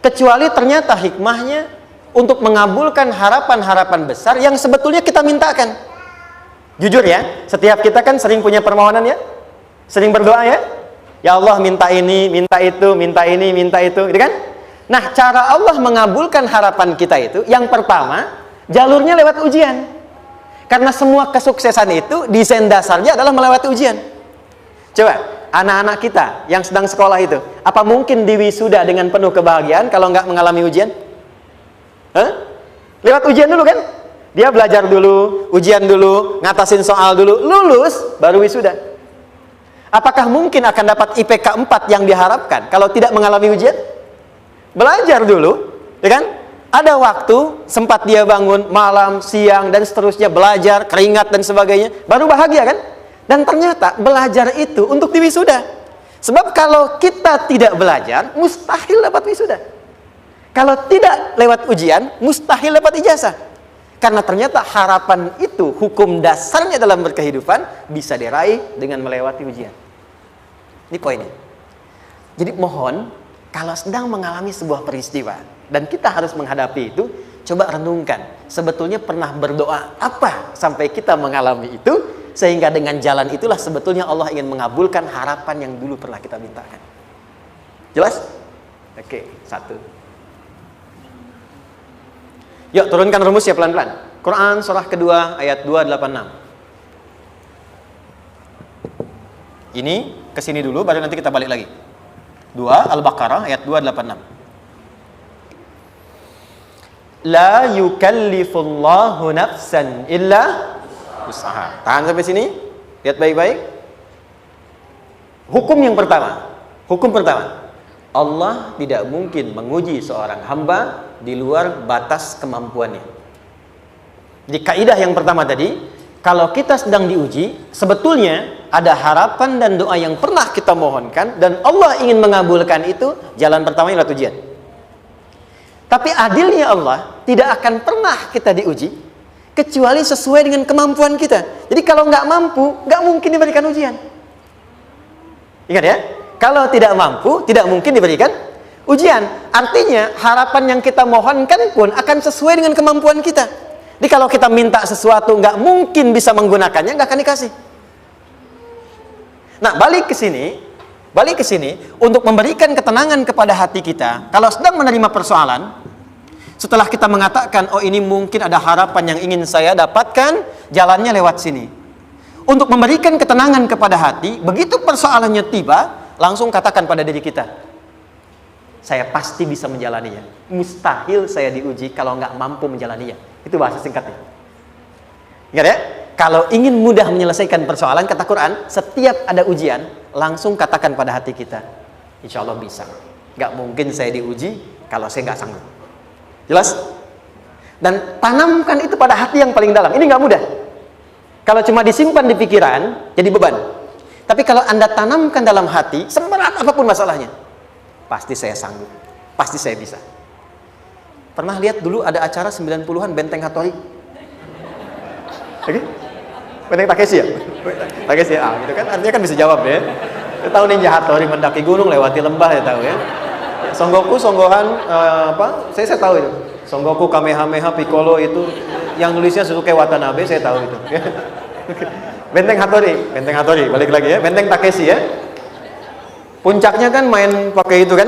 kecuali ternyata hikmahnya untuk mengabulkan harapan-harapan besar yang sebetulnya kita mintakan. Jujur ya, setiap kita kan sering punya permohonan ya, sering berdoa ya. Ya Allah minta ini, minta itu, minta ini, minta itu, gitu kan? Nah, cara Allah mengabulkan harapan kita itu, yang pertama, jalurnya lewat ujian. Karena semua kesuksesan itu, desain dasarnya adalah melewati ujian. Coba, anak-anak kita yang sedang sekolah itu, apa mungkin diwisuda dengan penuh kebahagiaan kalau nggak mengalami ujian? Lewat ujian dulu kan? Dia belajar dulu, ujian dulu, ngatasin soal dulu, lulus, baru wisuda. Apakah mungkin akan dapat IPK 4 yang diharapkan kalau tidak mengalami ujian? Belajar dulu, ya kan? Ada waktu, sempat dia bangun malam, siang, dan seterusnya, belajar, keringat, dan sebagainya, baru bahagia kan? Dan ternyata belajar itu untuk diwisuda. Sebab kalau kita tidak belajar, mustahil dapat wisuda. Kalau tidak lewat ujian, mustahil dapat ijazah. Karena ternyata harapan itu, hukum dasarnya dalam berkehidupan, bisa diraih dengan melewati ujian. Ini poinnya. Jadi mohon, kalau sedang mengalami sebuah peristiwa, dan kita harus menghadapi itu, coba renungkan. Sebetulnya pernah berdoa apa sampai kita mengalami itu, sehingga dengan jalan itulah sebetulnya Allah ingin mengabulkan harapan yang dulu pernah kita mintakan. Jelas? Oke, satu. Yuk turunkan rumus ya pelan-pelan. Quran surah kedua ayat 286. Ini kesini dulu baru nanti kita balik lagi. 2 Al-Baqarah ayat 286. La yukallifullahu nafsan illa usaha. Tahan sampai sini. Lihat baik-baik. Hukum yang pertama. Hukum pertama. Allah tidak mungkin menguji seorang hamba di luar batas kemampuannya. Jadi kaidah yang pertama tadi, kalau kita sedang diuji, sebetulnya ada harapan dan doa yang pernah kita mohonkan dan Allah ingin mengabulkan itu, jalan pertamanya adalah ujian. Tapi adilnya Allah, tidak akan pernah kita diuji kecuali sesuai dengan kemampuan kita. Jadi kalau nggak mampu, nggak mungkin diberikan ujian. Ingat ya? Kalau tidak mampu, tidak mungkin diberikan ujian. Artinya, harapan yang kita mohonkan pun akan sesuai dengan kemampuan kita. Jadi kalau kita minta sesuatu, nggak mungkin bisa menggunakannya, nggak akan dikasih. Nah, balik ke sini, untuk memberikan ketenangan kepada hati kita, kalau sedang menerima persoalan, setelah kita mengatakan, oh ini mungkin ada harapan yang ingin saya dapatkan, jalannya lewat sini. Untuk memberikan ketenangan kepada hati, begitu persoalannya tiba, langsung katakan pada diri kita, saya pasti bisa menjalaninya. Mustahil saya diuji kalau nggak mampu menjalaninya. Itu bahasa singkatnya. Ingat ya? Kalau ingin mudah menyelesaikan persoalan, kata Quran, setiap ada ujian, langsung katakan pada hati kita, insya Allah bisa. Nggak mungkin saya diuji kalau saya nggak sanggup. Jelas? Dan tanamkan itu pada hati yang paling dalam. Ini nggak mudah. Kalau cuma disimpan di pikiran, jadi beban. Tapi kalau Anda tanamkan dalam hati, seberat apapun masalahnya, pasti saya sanggup, pasti saya bisa. Pernah lihat dulu ada acara 90-an Benteng Hattori? Oke? Benteng Takeshi ya? Takeshi ya, gitu kan, artinya kan bisa jawab ya. Saya tahu Ninja Hattori mendaki gunung, lewati lembah, ya tahu ya. Son Goku, Son Gohan, saya tahu itu. Son Goku, Kamehameha, Piccolo itu, yang nulisnya Suzuki Watanabe, saya tahu itu. Benteng Hattori, balik lagi ya. Benteng Takeshi ya. Puncaknya kan main pakai itu kan,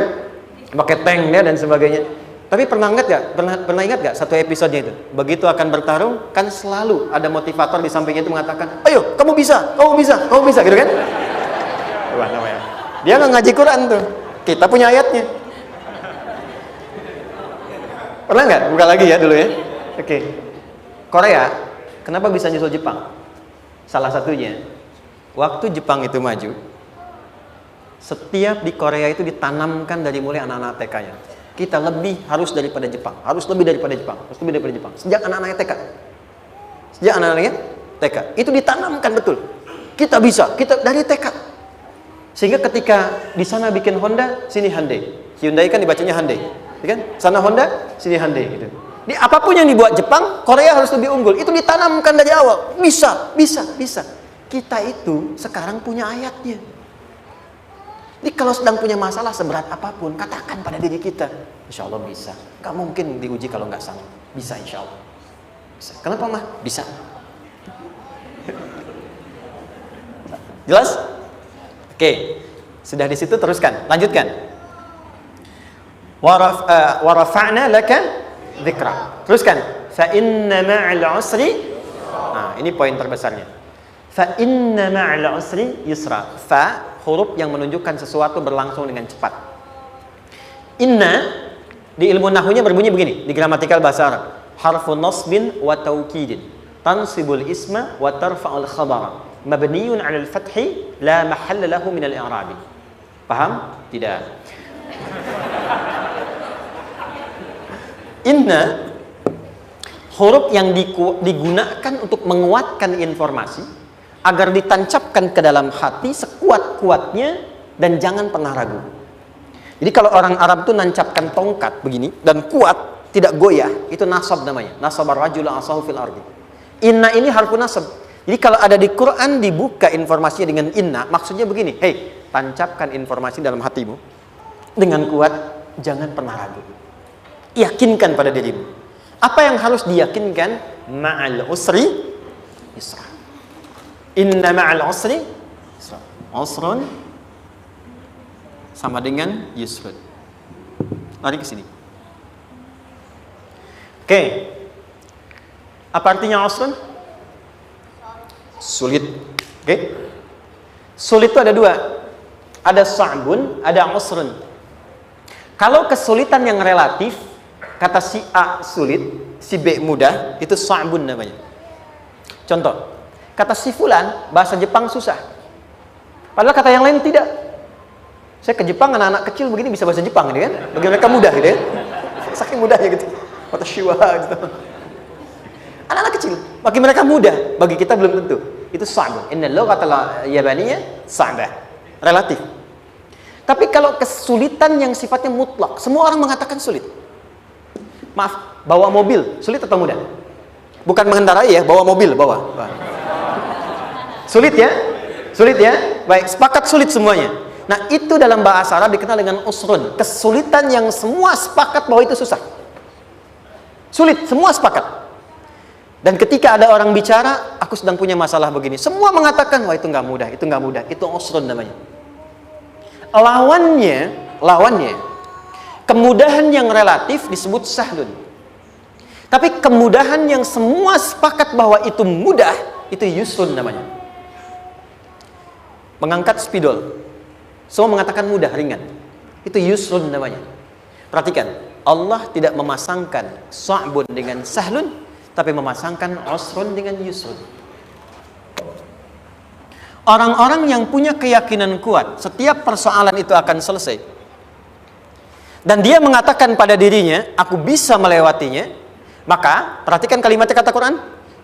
pakai tank ya dan sebagainya. Tapi pernah ingat gak satu episodenya itu? Begitu akan bertarung, kan selalu ada motivator di sampingnya itu mengatakan, ayo, kamu bisa, gitu kan? Wah, namanya. Dia nggak ngaji Quran tuh. Kita punya ayatnya. Pernah nggak? Buka lagi ya dulu ya. Oke. Korea, kenapa bisa nyusul Jepang? Salah satunya, waktu Jepang itu maju, setiap di Korea itu ditanamkan dari mulai anak-anak TK-nya. Kita harus lebih daripada Jepang. Sejak anak-anaknya TK. Itu ditanamkan betul. Kita bisa, kita dari TK. Sehingga ketika di sana bikin Honda, sini Hyundai. Hyundai kan dibacanya Hyundai, ya kan? Sana Honda, sini Hyundai gitu. Di apapun yang dibuat Jepang, Korea harus lebih unggul. Itu ditanamkan dari awal. Bisa. Kita itu sekarang punya ayatnya. Jadi kalau sedang punya masalah seberat apapun, katakan pada diri kita, insya Allah bisa. Gak mungkin diuji kalau nggak sanggup. Bisa insya Allah. Bisa. Kenapa mah? Bisa. Jelas? Oke. Sudah di situ teruskan. Lanjutkan. Warafa'na laka dzikra. Teruskan. Fa inna ma'al usri. Nah, ini poin terbesarnya. Fa inna ma'al usri yusra. Fa huruf yang menunjukkan sesuatu berlangsung dengan cepat. Inna di ilmu nahwunya berbunyi begini, di gramatikal bahasa Arab. Harfu nasbin wa taukidin. Tansibul isma wa tarfa'ul khabara. Mabniyun 'alal fathi la mahalla lahu min al-i'rabi. Paham? Tidak. Inna huruf yang digunakan untuk menguatkan informasi agar ditancapkan ke dalam hati sekuat-kuatnya dan jangan pernah ragu. Jadi kalau orang Arab itu nancapkan tongkat begini dan kuat, tidak goyah, itu nasab namanya. Nasabar rajula asahu fil ardi. Inna ini harfu nasab. Jadi kalau ada di Quran dibuka informasinya dengan inna, maksudnya begini, hei, tancapkan informasi dalam hatimu dengan kuat, jangan pernah ragu. Yakinkan pada dirimu. Apa yang harus diyakinkan? Ma'al usri yusra. Inna ma'al usri yusra. Usrun sama dengan yusrun. Lari ke sini. Oke. Apa artinya usrun? Sulit. Oke. Sulit itu ada dua. Ada sa'bun, ada usrun. Kalau kesulitan yang relatif, kata si A sulit, si B mudah, itu sa'bun namanya. Contoh, kata si fulan, bahasa Jepang susah. Padahal kata yang lain tidak. Saya ke Jepang, anak-anak kecil begini bisa bahasa Jepang, gitu kan? Bagi mereka mudah, gitu kan? Saking mudahnya gitu. Watashiwa, gitu. Anak-anak kecil, bagi mereka mudah, bagi kita belum tentu. Itu sa'bun. Inna lughatal yabaniyya sa'bah. Relatif. Tapi kalau kesulitan yang sifatnya mutlak, semua orang mengatakan sulit. Maaf, bawa mobil, sulit atau mudah? Bukan mengendarai ya, bawa mobil, bawa. Sulit ya? Sulit ya? Baik, sepakat sulit semuanya. Nah, itu dalam bahasa Arab dikenal dengan usrun. Kesulitan yang semua sepakat bahwa itu susah. Sulit, semua sepakat. Dan ketika ada orang bicara, aku sedang punya masalah begini. Semua mengatakan, wah itu nggak mudah, itu nggak mudah. Itu usrun namanya. Lawannya, kemudahan yang relatif disebut sahlun. Tapi kemudahan yang semua sepakat bahwa itu mudah, itu yusrun namanya. Mengangkat spidol, semua mengatakan mudah, ringan. Itu yusrun namanya. Perhatikan, Allah tidak memasangkan sa'bun dengan sahlun, tapi memasangkan usrun dengan yusrun. Orang-orang yang punya keyakinan kuat, setiap persoalan itu akan selesai. Dan dia mengatakan pada dirinya, aku bisa melewatinya. Maka, perhatikan kalimatnya kata Quran.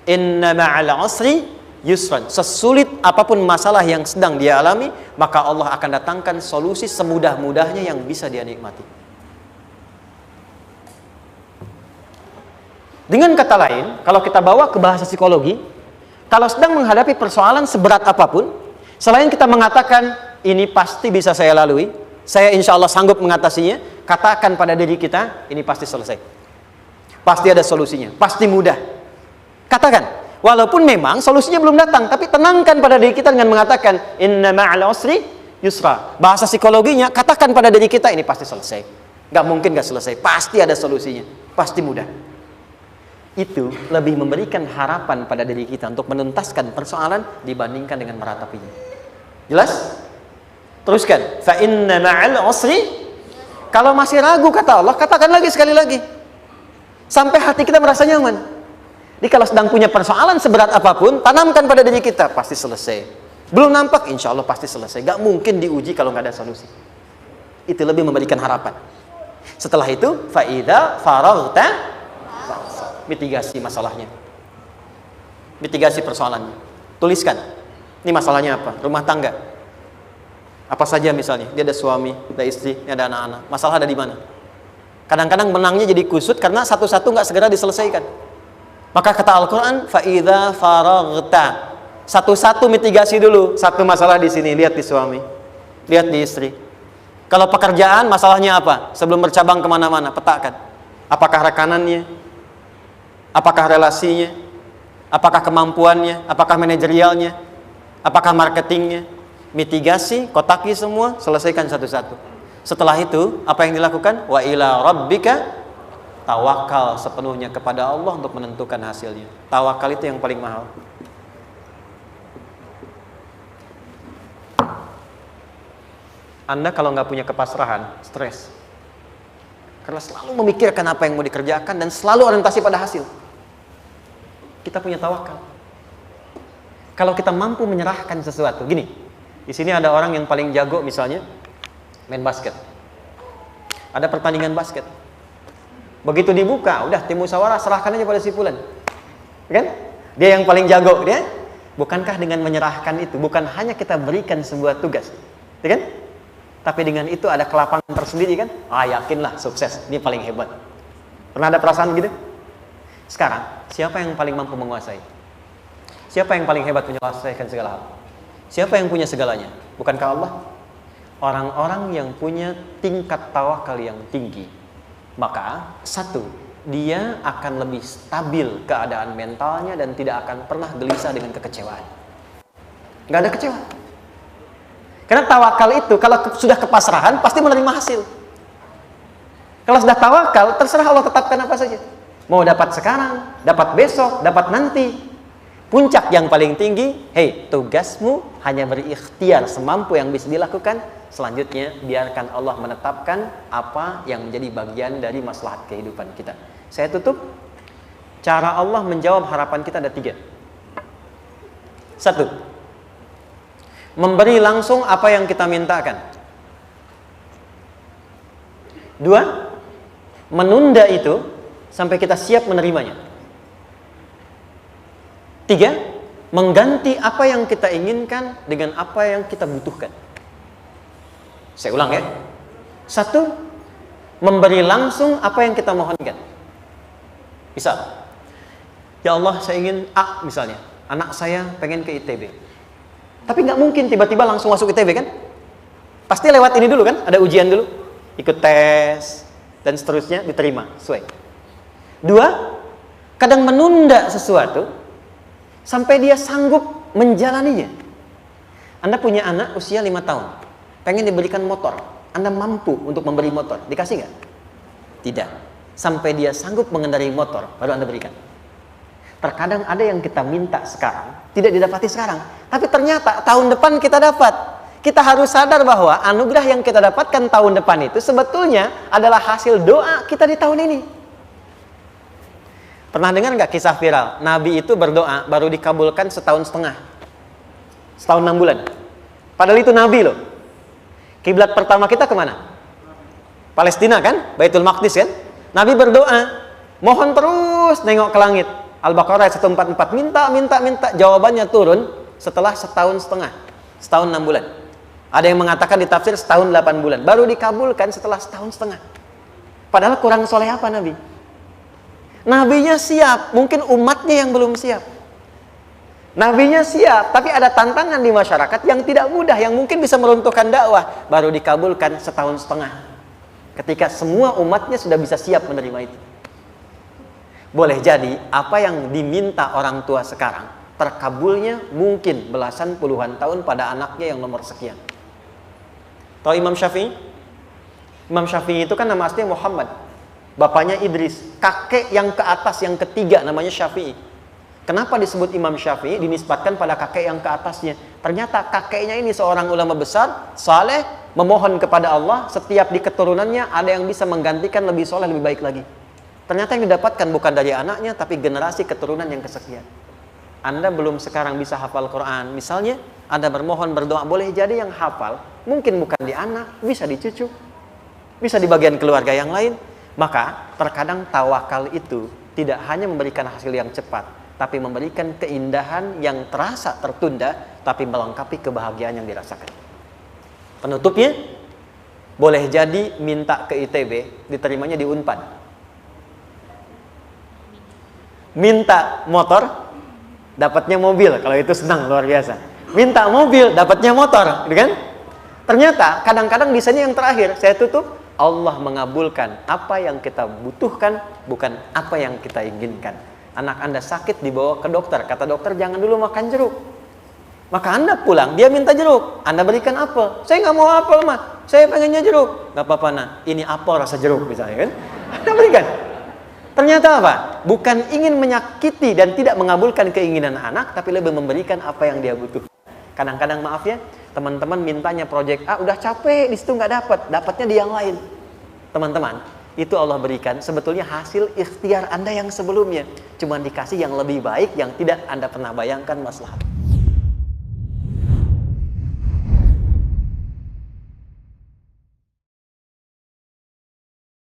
Inna ma'al usri yusran. Sesulit apapun masalah yang sedang dia alami, maka Allah akan datangkan solusi semudah-mudahnya yang bisa dia nikmati. Dengan kata lain, kalau kita bawa ke bahasa psikologi, kalau sedang menghadapi persoalan seberat apapun, selain kita mengatakan, ini pasti bisa saya lalui, saya insya Allah sanggup mengatasinya, katakan pada diri kita, ini pasti selesai. Pasti ada solusinya, pasti mudah. Katakan, walaupun memang solusinya belum datang, tapi tenangkan pada diri kita dengan mengatakan, inna ma'al usri yusra. Bahasa psikologinya, katakan pada diri kita, ini pasti selesai. Nggak mungkin nggak selesai, pasti ada solusinya, pasti mudah. Itu lebih memberikan harapan pada diri kita untuk menuntaskan persoalan dibandingkan dengan meratapinya. Jelas? Teruskan. Fa inna ma'al usri. Kalau masih ragu kata Allah, katakan lagi sekali lagi. Sampai hati kita merasa nyaman. Jadi kalau sedang punya persoalan seberat apapun, tanamkan pada diri kita, pasti selesai. Belum nampak, insya Allah pasti selesai. Gak mungkin diuji kalau nggak ada solusi. Itu lebih memberikan harapan. Setelah itu, fa'idha faraghta, mitigasi masalahnya, mitigasi persoalannya. Tuliskan, ini masalahnya apa? Rumah tangga. Apa saja misalnya, dia ada suami, ada istri, ada anak-anak. Masalah ada di mana? Kadang-kadang benangnya jadi kusut karena satu-satu nggak segera diselesaikan. Maka kata Al-Quran, fa'idha faraghta, satu-satu mitigasi dulu. Satu masalah di sini, lihat di suami, lihat di istri. Kalau pekerjaan, masalahnya apa? Sebelum bercabang kemana-mana, petakan. Apakah rekanannya? Apakah relasinya? Apakah kemampuannya? Apakah manajerialnya? Apakah marketingnya? Mitigasi, kotaki semua, selesaikan satu-satu. Setelah itu, apa yang dilakukan? Wa ila rabbika, tawakal sepenuhnya kepada Allah untuk menentukan hasilnya. Tawakal itu yang paling mahal. Anda kalau nggak punya kepasrahan, stres. Karena selalu memikirkan apa yang mau dikerjakan dan selalu orientasi pada hasil. Kita punya tawakal. Kalau kita mampu menyerahkan sesuatu, gini, di sini ada orang yang paling jago misalnya main basket. Ada pertandingan basket. Begitu dibuka, udah tim musyawarah serahkan aja pada si fulan. Kan? Dia yang paling jago, dia. Bukankah dengan menyerahkan itu bukan hanya kita berikan sebuah tugas, ya kan? Tapi dengan itu ada kelapangan tersendiri kan? Yakinlah sukses, ini paling hebat. Pernah ada perasaan gitu? Sekarang, siapa yang paling mampu menguasai? Siapa yang paling hebat menyelesaikan segala hal? Siapa yang punya segalanya? Bukankah Allah? Orang-orang yang punya tingkat tawakal yang tinggi, maka satu, dia akan lebih stabil keadaan mentalnya dan tidak akan pernah gelisah dengan kekecewaan. Nggak ada kecewa. Karena tawakal itu kalau sudah kepasrahan pasti menerima hasil. Kalau sudah tawakal, terserah Allah tetapkan apa saja. Mau dapat sekarang, dapat besok, dapat nanti. Puncak yang paling tinggi, tugasmu hanya berikhtiar semampu yang bisa dilakukan. Selanjutnya, biarkan Allah menetapkan apa yang menjadi bagian dari maslahat kehidupan kita. Saya tutup. Cara Allah menjawab harapan kita ada 3. 1. Memberi langsung apa yang kita mintakan. 2. Menunda itu sampai kita siap menerimanya. 3. Mengganti apa yang kita inginkan dengan apa yang kita butuhkan. Saya ulang ya. 1. Memberi langsung apa yang kita mohonkan. Misal, ya Allah saya ingin A misalnya, anak saya pengen ke ITB. Tapi nggak mungkin tiba-tiba langsung masuk ITB kan? Pasti lewat ini dulu kan? Ada ujian dulu, ikut tes dan seterusnya diterima sesuai. 2, kadang menunda sesuatu sampai dia sanggup menjalaninya. Anda punya anak usia 5 tahun, pengen diberikan motor. Anda mampu untuk memberi motor, dikasih nggak? Tidak. Sampai dia sanggup mengendarai motor, baru Anda berikan. Terkadang ada yang kita minta sekarang, tidak didapati sekarang. Tapi ternyata tahun depan kita dapat. Kita harus sadar bahwa anugerah yang kita dapatkan tahun depan itu sebetulnya adalah hasil doa kita di tahun ini. Pernah dengar nggak kisah viral? Nabi itu berdoa baru dikabulkan setahun setengah. Setahun 6 bulan. Padahal itu Nabi loh. Kiblat pertama kita kemana? Palestina kan? Baitul Maqdis kan? Nabi berdoa, mohon terus nengok ke langit. Al-Baqarah 144, minta, jawabannya turun setelah setahun setengah, setahun 6 bulan. Ada yang mengatakan di tafsir setahun 8 bulan, baru dikabulkan setelah setahun setengah. Padahal kurang soleh apa Nabi? Nabinya siap, mungkin umatnya yang belum siap. Nabinya siap, tapi ada tantangan di masyarakat yang tidak mudah, yang mungkin bisa meruntuhkan dakwah, baru dikabulkan setahun setengah. Ketika semua umatnya sudah bisa siap menerima itu. Boleh jadi apa yang diminta orang tua sekarang terkabulnya mungkin belasan puluhan tahun pada anaknya yang nomor sekian. Tahu Imam Syafi'i? Imam Syafi'i itu kan nama aslinya Muhammad. Bapaknya Idris. Kakek yang ke atas, yang ketiga namanya Syafi'i. Kenapa disebut Imam Syafi'i? Dinisbatkan pada kakek yang ke atasnya. Ternyata kakeknya ini seorang ulama besar, saleh, memohon kepada Allah. Setiap di keturunannya ada yang bisa menggantikan lebih soleh, lebih baik lagi. Ternyata yang didapatkan bukan dari anaknya, tapi generasi keturunan yang kesekian. Anda belum sekarang bisa hafal Quran. Misalnya, Anda bermohon, berdoa, boleh jadi yang hafal, mungkin bukan di anak, bisa di cucu, bisa di bagian keluarga yang lain. Maka, terkadang tawakal itu tidak hanya memberikan hasil yang cepat, tapi memberikan keindahan yang terasa tertunda, tapi melengkapi kebahagiaan yang dirasakan. Penutupnya, boleh jadi minta ke ITB, diterimanya di Unpad. Minta motor, dapatnya mobil. Kalau itu senang, luar biasa. Minta mobil, dapatnya motor, gitu kan? Ternyata kadang-kadang di sini yang terakhir, saya tutup, Allah mengabulkan apa yang kita butuhkan, bukan apa yang kita inginkan. Anak Anda sakit, dibawa ke dokter, kata dokter jangan dulu makan jeruk. Maka Anda pulang, dia minta jeruk, Anda berikan apel. Saya nggak mau apel mah, saya pengennya jeruk. Nggak apa-apa nah, ini apel rasa jeruk misalnya kan? Anda berikan. Ternyata apa? Bukan ingin menyakiti dan tidak mengabulkan keinginan anak, tapi lebih memberikan apa yang dia butuh. Kadang-kadang maaf ya, teman-teman mintanya proyek A, udah capek, di situ nggak dapat, dapatnya di yang lain. Teman-teman, itu Allah berikan sebetulnya hasil ikhtiar Anda yang sebelumnya. Cuma dikasih yang lebih baik, yang tidak Anda pernah bayangkan maslahat.